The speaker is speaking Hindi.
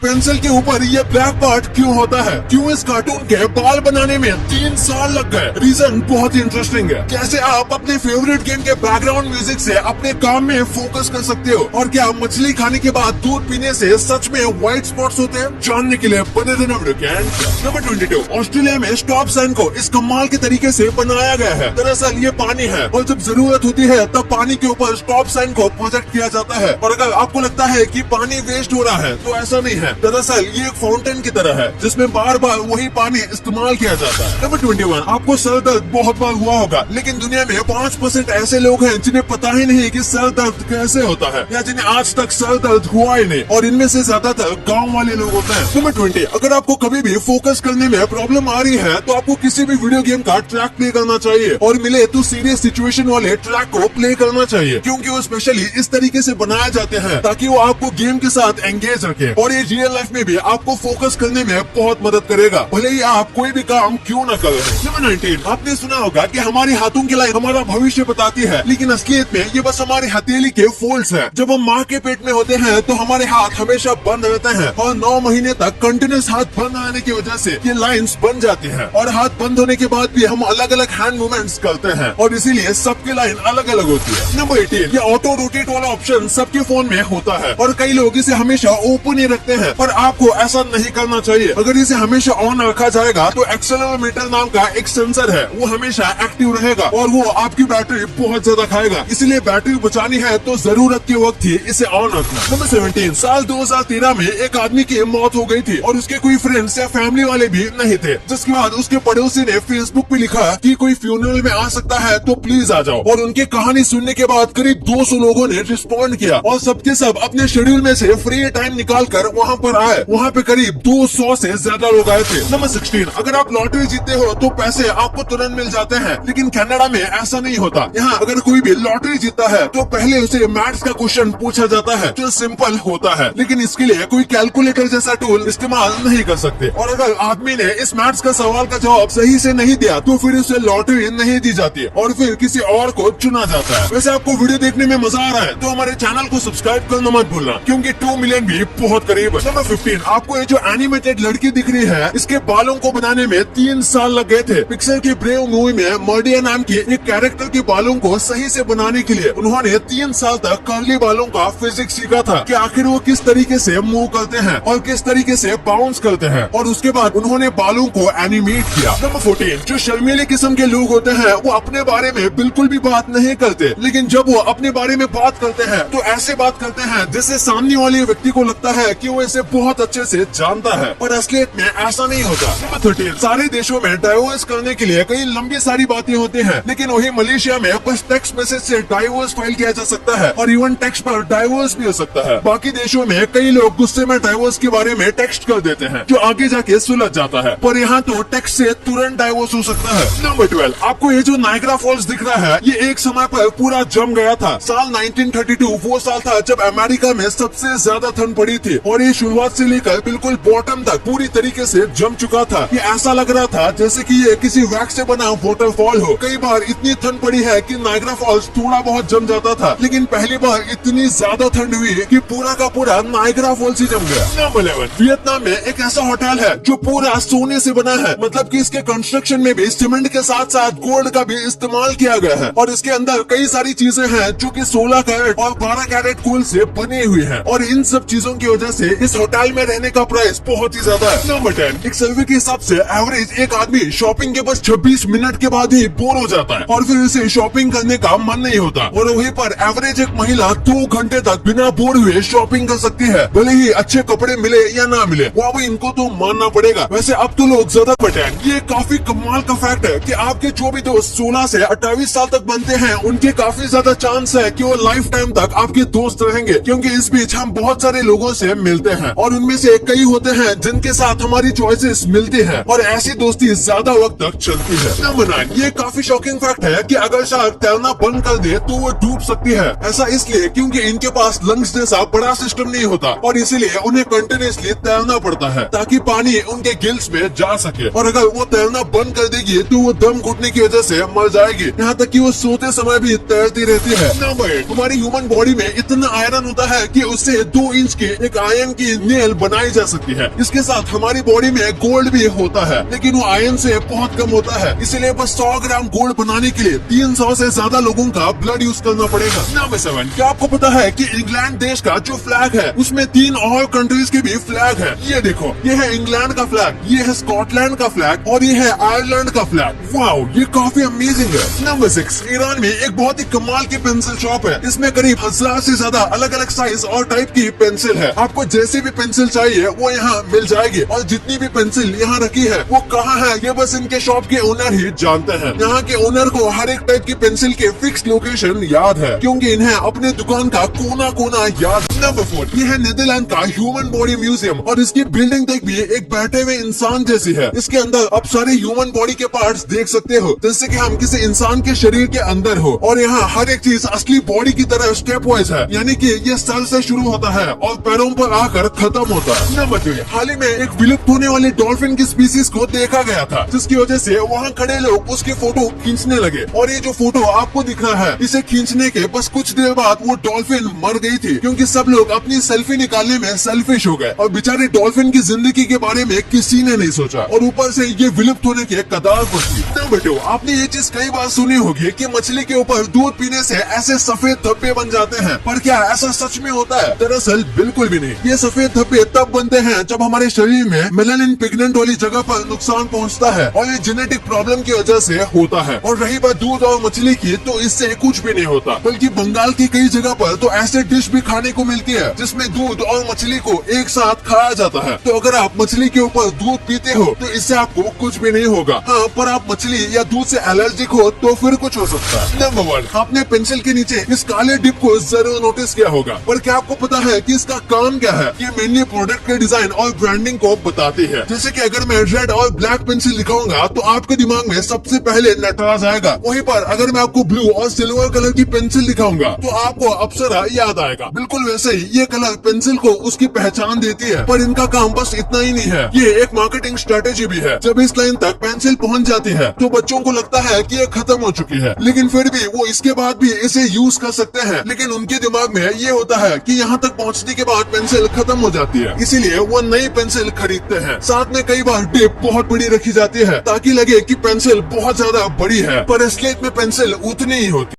पेंसिल के ऊपर ये ब्लैक पार्ट क्यों होता है? क्यों इस कार्टून के बाल बनाने में 3 साल लग गए? रीजन बहुत ही इंटरेस्टिंग है। कैसे आप अपने फेवरेट गेम के बैकग्राउंड म्यूजिक से अपने काम में फोकस कर सकते हो? और क्या मछली खाने के बाद दूध पीने से सच में व्हाइट स्पॉट्स होते हैं? जानने के लिए बने रहना वीडियो के एंड तक। नंबर 22, ऑस्ट्रेलिया में स्टॉप साइन को इस कमाल के तरीके से बनाया गया है। दरअसल ये पानी है और जब जरूरत होती है तब पानी के ऊपर स्टॉप साइन को प्रोजेक्ट किया जाता है। और अगर आपको लगता है कि पानी वेस्ट हो रहा है तो ऐसा नहीं है। दरअसल ये एक फाउंटेन की तरह है जिसमें बार बार वही पानी इस्तेमाल किया जाता है। नंबर 21, आपको सर दर्द बहुत बार हुआ होगा, लेकिन दुनिया में 5% ऐसे लोग हैं जिन्हें पता ही नहीं कि सर दर्द कैसे होता है या जिन्हें आज तक सर दर्द हुआ ही नहीं, और इनमें से ज्यादातर गाँव वाले लोग होते हैं। नंबर 20, अगर आपको कभी भी फोकस करने में प्रॉब्लम आ रही है तो आपको किसी भी वीडियो गेम का ट्रैक प्ले करना चाहिए, और मिले तो सीरियस सिचुएशन वाले ट्रैक को प्ले करना चाहिए, क्योंकि वो स्पेशली इस तरीके से बनाए जाते हैं ताकि वो आपको गेम के साथ एंगेज रखे, और ये रियल लाइफ में भी आपको फोकस करने में बहुत मदद करेगा, भले ही आप कोई भी काम क्यों न करें। नंबर 19, आपने सुना होगा कि हमारे हाथों की लाइन हमारा भविष्य बताती है, लेकिन असलियत में ये बस हमारी हथेली के फोल्ड्स हैं। जब हम माँ के पेट में होते हैं तो हमारे हाथ हमेशा बंद रहते हैं, और 9 महीने तक कंटिन्यूस हाथ बंद रहने की वजह से ये लाइंस बन जाती हैं, और हाथ बंद होने के बाद भी हम अलग अलग हैंड मूवमेंट्स करते हैं, और इसीलिए सबकी लाइन अलग अलग होती है। नंबर 18, ये ऑटो रोटेट वाला ऑप्शन सबके फोन में होता है, और कई लोग इसे हमेशा ओपन ही रखते हैं, पर आपको ऐसा नहीं करना चाहिए। अगर इसे हमेशा ऑन रखा जाएगा तो एक्सेलेरोमीटर नाम का एक सेंसर है, वो हमेशा एक्टिव रहेगा और वो आपकी बैटरी बहुत ज्यादा खाएगा, इसलिए बैटरी बचानी है तो जरूरत के वक्त ही इसे ऑन रखना। नंबर 17, साल 2013 में एक आदमी की मौत हो गई थी और उसके कोई फ्रेंड्स या फैमिली वाले भी नहीं थे, जिसके बाद उसके पड़ोसी ने फेसबुक पे लिखा कि कोई फ्यूनरल में आ सकता है तो प्लीज आ जाओ, और उनकी कहानी सुनने के बाद करीब 200 लोगों ने रिस्पॉन्ड किया, और सबके सब अपने शेड्यूल में से फ्री टाइम निकाल कर वहाँ पर आए। वहाँ पे करीब 200 से ज्यादा लोग आए थे। नंबर 16, अगर आप लॉटरी जीते हो तो पैसे आपको तुरंत मिल जाते हैं, लेकिन कनाडा में ऐसा नहीं होता। यहाँ अगर कोई भी लॉटरी जीतता है तो पहले उसे मैथ्स का क्वेश्चन पूछा जाता है जो सिंपल होता है, लेकिन इसके लिए कोई कैलकुलेटर जैसा टूल इस्तेमाल नहीं कर सकते, और अगर आदमी ने इस मैथ्स का सवाल का जवाब सही से नहीं दिया तो फिर उसे लॉटरी नहीं दी जाती और फिर किसी और को चुना जाता है। वैसे आपको वीडियो देखने में मजा आ रहा है तो हमारे चैनल को सब्सक्राइब करना मत भूलना, क्योंकि 2 मिलियन भी बहुत करीब है। नंबर 15, आपको ये जो एनिमेटेड लड़की दिख रही है, इसके बालों को बनाने में 3 साल लग गए थे। पिक्सल की ब्रेव मूवी में मर्डिया नाम की एक कैरेक्टर के बालों को सही से बनाने के लिए उन्होंने 3 साल तक कर्ली बालों का फिजिक्स सीखा था कि आखिर वो किस तरीके से मूव करते हैं और किस तरीके से बाउंस करते हैं, और उसके बाद उन्होंने बालों को एनिमेट किया। नंबर 14, जो शर्मीले किस्म के लोग होते हैं वो अपने बारे में बिल्कुल भी बात नहीं करते, लेकिन जब वो अपने बारे में बात करते हैं तो ऐसे बात करते हैं जिससे सामने वाले व्यक्ति को लगता है कि वो इसे बहुत अच्छे से जानता है, पर असलियत में ऐसा नहीं होता। नंबर 13, सारे देशों में डाइवोर्स करने के लिए कई लंबी सारी बातें होती हैं, लेकिन वही मलेशिया में बस टेक्स्ट मैसेज से डाइवोर्स फाइल किया जा सकता है, और इवन टेक्स्ट पर डाइवोर्स भी हो सकता है। बाकी देशों में कई लोग गुस्से में डाइवोर्स के बारे में टेक्स्ट कर देते हैं जो आगे जाके सुलझ जाता है, पर यहाँ तो टेक्स्ट से तुरंत डाइवोर्स हो सकता है। नंबर 12, आपको ये जो नायग्रा फॉल्स दिख रहा है ये एक समय पर पूरा जम गया था। साल 1932 वो साल था जब अमेरिका में सबसे ज्यादा ठंड पड़ी थी, और ये शुरुआत से लेकर बिल्कुल बॉटम तक पूरी तरीके से जम चुका था। ये ऐसा लग रहा था जैसे कि ये किसी वैक्स से बना वाटरफॉल हो। कई बार इतनी ठंड पड़ी है कि नायग्रा फॉल्स थोड़ा बहुत जम जाता था, लेकिन पहली बार इतनी ज्यादा ठंड हुई कि पूरा का पूरा नायग्रा फॉल्स ही जम गया। नंबर 11, वियतनाम में एक ऐसा होटल है जो पूरा सोने से बना है, मतलब कि इसके कंस्ट्रक्शन में भी सीमेंट के साथ साथ गोल्ड का भी इस्तेमाल किया गया है, और इसके अंदर कई सारी चीजें हैं जो कि 16 कैरेट और 12 कैरेट गोल्ड से बनी हुई है, और इन सब चीजों की वजह से इस होटल में रहने का प्राइस बहुत ही ज्यादा है। नंबर 10, एक सर्वे के हिसाब से एवरेज एक आदमी शॉपिंग के बस 26 मिनट के बाद ही बोर हो जाता है, और फिर उसे शॉपिंग करने का मन नहीं होता, और वहीं पर एवरेज एक महिला 2 घंटे तक बिना बोर हुए शॉपिंग कर सकती है, भले ही अच्छे कपड़े मिले या ना मिले, वो भी इनको तो मानना पड़ेगा। वैसे अब तो लोग ज्यादा बटें, ये काफी कमाल का फैक्ट है कि आपके जो भी दोस्त 16 से 28 साल तक बनते हैं उनके काफी ज्यादा चांस है कि वो लाइफ टाइम तक आपके दोस्त रहेंगे, क्योंकि इस बीच हम बहुत सारे लोगों से मिलते हैं, और उनमें से कई होते हैं जिनके साथ हमारी चॉइसेस मिलती हैं, और ऐसी दोस्ती ज्यादा वक्त तक चलती है। नंबर 9, ये काफी शॉकिंग फैक्ट है कि अगर शार्क तैरना बंद कर दे तो वो डूब सकती है। ऐसा इसलिए क्योंकि इनके पास लंग्स जैसा बड़ा सिस्टम नहीं होता, और इसीलिए उन्हें कंटिन्यूसली तैरना पड़ता है ताकि पानी उनके गिल्स में जा सके, और अगर वो तैरना बंद कर देगी तो वो दम घुटने की वजह से मर जाएगी, यहाँ तक कि वो सोते समय भी तैरती रहती है। नंबर 8, हमारी ह्यूमन बॉडी में इतना आयरन होता है कि उससे 2 इंच के एक आयरन की की नेल बनाई जा सकती है। इसके साथ हमारी बॉडी में गोल्ड भी होता है, लेकिन वो आयरन से बहुत कम होता है, इसलिए बस 100 ग्राम गोल्ड बनाने के लिए 300 से ज्यादा लोगों का ब्लड यूज करना पड़ेगा। नंबर 7, क्या आपको पता है कि इंग्लैंड देश का जो फ्लैग है उसमें 3 और कंट्रीज के भी फ्लैग है। ये देखो, ये है इंग्लैंड का फ्लैग, ये है स्कॉटलैंड का फ्लैग और ये है आयरलैंड का फ्लैग। वाओ, ये काफी अमेजिंग है। नंबर 6, ईरान में एक बहुत ही कमाल की पेंसिल शॉप है। इसमें करीब 1000 से ज्यादा अलग अलग साइज और टाइप की पेंसिल है। आपको जैसी भी पेंसिल चाहिए वो यहाँ मिल जाएगी, और जितनी भी पेंसिल यहाँ रखी है वो कहाँ है ये बस इनके शॉप के ओनर ही जानते हैं। यहाँ के ओनर को हर एक टाइप की पेंसिल के फिक्स लोकेशन याद है, क्योंकि इन्हें अपने दुकान का कोना कोना याद। नंबर 4, ये है नीदरलैंड का ह्यूमन बॉडी म्यूजियम, और इसकी बिल्डिंग देख भी एक बैठे हुए इंसान जैसी है। इसके अंदर आप सारे ह्यूमन बॉडी के पार्ट्स देख सकते हो, जैसे कि हम किसी इंसान के शरीर के अंदर हो, और यहाँ हर एक चीज असली बॉडी की तरह स्टेप वाइज है, यानी कि ये सर से शुरू होता है और पैरों पर आकर खत्म होता है। नंबर 3, हाल ही में एक विलुप्त होने वाली डॉल्फिन की स्पीसीज को देखा गया था, जिसकी वजह से वहाँ खड़े लोग उसकी फोटो खींचने लगे, और ये जो फोटो आपको दिख रहा है, इसे खींचने के बस कुछ देर बाद वो डॉल्फिन मर गई थी, क्योंकि सब लोग अपनी सेल्फी निकालने में सेल्फिश हो गए, और बेचारे डॉल्फिन की जिंदगी के बारे में किसी ने नहीं सोचा, और ऊपर से ये विलुप्त होने के कगार पर थी। नंबर 2, आपने ये चीज कई बार सुनी होगी कि मछली के ऊपर दूध पीने से ऐसे सफेद धब्बे बन जाते हैं, पर क्या ऐसा सच में होता है? दरअसल बिल्कुल भी नहीं। ये सफेद धब्बे तब बनते हैं जब हमारे शरीर में मेलानिन पिगमेंट वाली जगह पर नुकसान पहुंचता है, और ये जेनेटिक प्रॉब्लम की वजह से होता है। और रही बात दूध और मछली की, तो इससे कुछ भी नहीं होता, बल्कि बंगाल की कई जगह पर तो ऐसे डिश भी खाने को मिलती है जिसमें दूध और मछली को एक साथ खाया जाता है। तो अगर आप मछली के ऊपर दूध पीते हो तो इससे आपको कुछ भी नहीं होगा। हाँ, पर आप मछली या दूध से एलर्जिक हो तो फिर कुछ हो सकता है। नंबर 1, आपने पेंसिल के नीचे इस काले डिप को जरूर नोटिस किया होगा, पर क्या आपको पता है कि इसका काम क्या है? ये मेनली प्रोडक्ट के डिजाइन और ब्रांडिंग को बताती है। जैसे कि अगर मैं रेड और ब्लैक पेंसिल दिखाऊंगा तो आपके दिमाग में सबसे पहले नटराज आएगा, वहीं पर अगर मैं आपको ब्लू और सिल्वर कलर की पेंसिल दिखाऊंगा तो आपको अप्सरा याद आएगा। बिल्कुल वैसे ही ये कलर पेंसिल को उसकी पहचान देती है, पर इनका काम बस इतना ही नहीं है, ये एक मार्केटिंग स्ट्रेटेजी भी है। जब इस लाइन तक पेंसिल पहुंच जाती है तो बच्चों को लगता है कि ये खत्म हो चुकी है, लेकिन फिर भी वो इसके बाद भी इसे यूज कर सकते हैं। लेकिन उनके दिमाग में ये होता है कि यहाँ तक पहुँचने के बाद पेंसिल खत्म हो जाती है, इसीलिए वो नई पेंसिल खरीदते हैं। साथ में कई बार टिप बहुत बड़ी रखी जाती है ताकि लगे कि पेंसिल बहुत ज्यादा बड़ी है, पर स्लेट में पेंसिल उतनी ही होती है।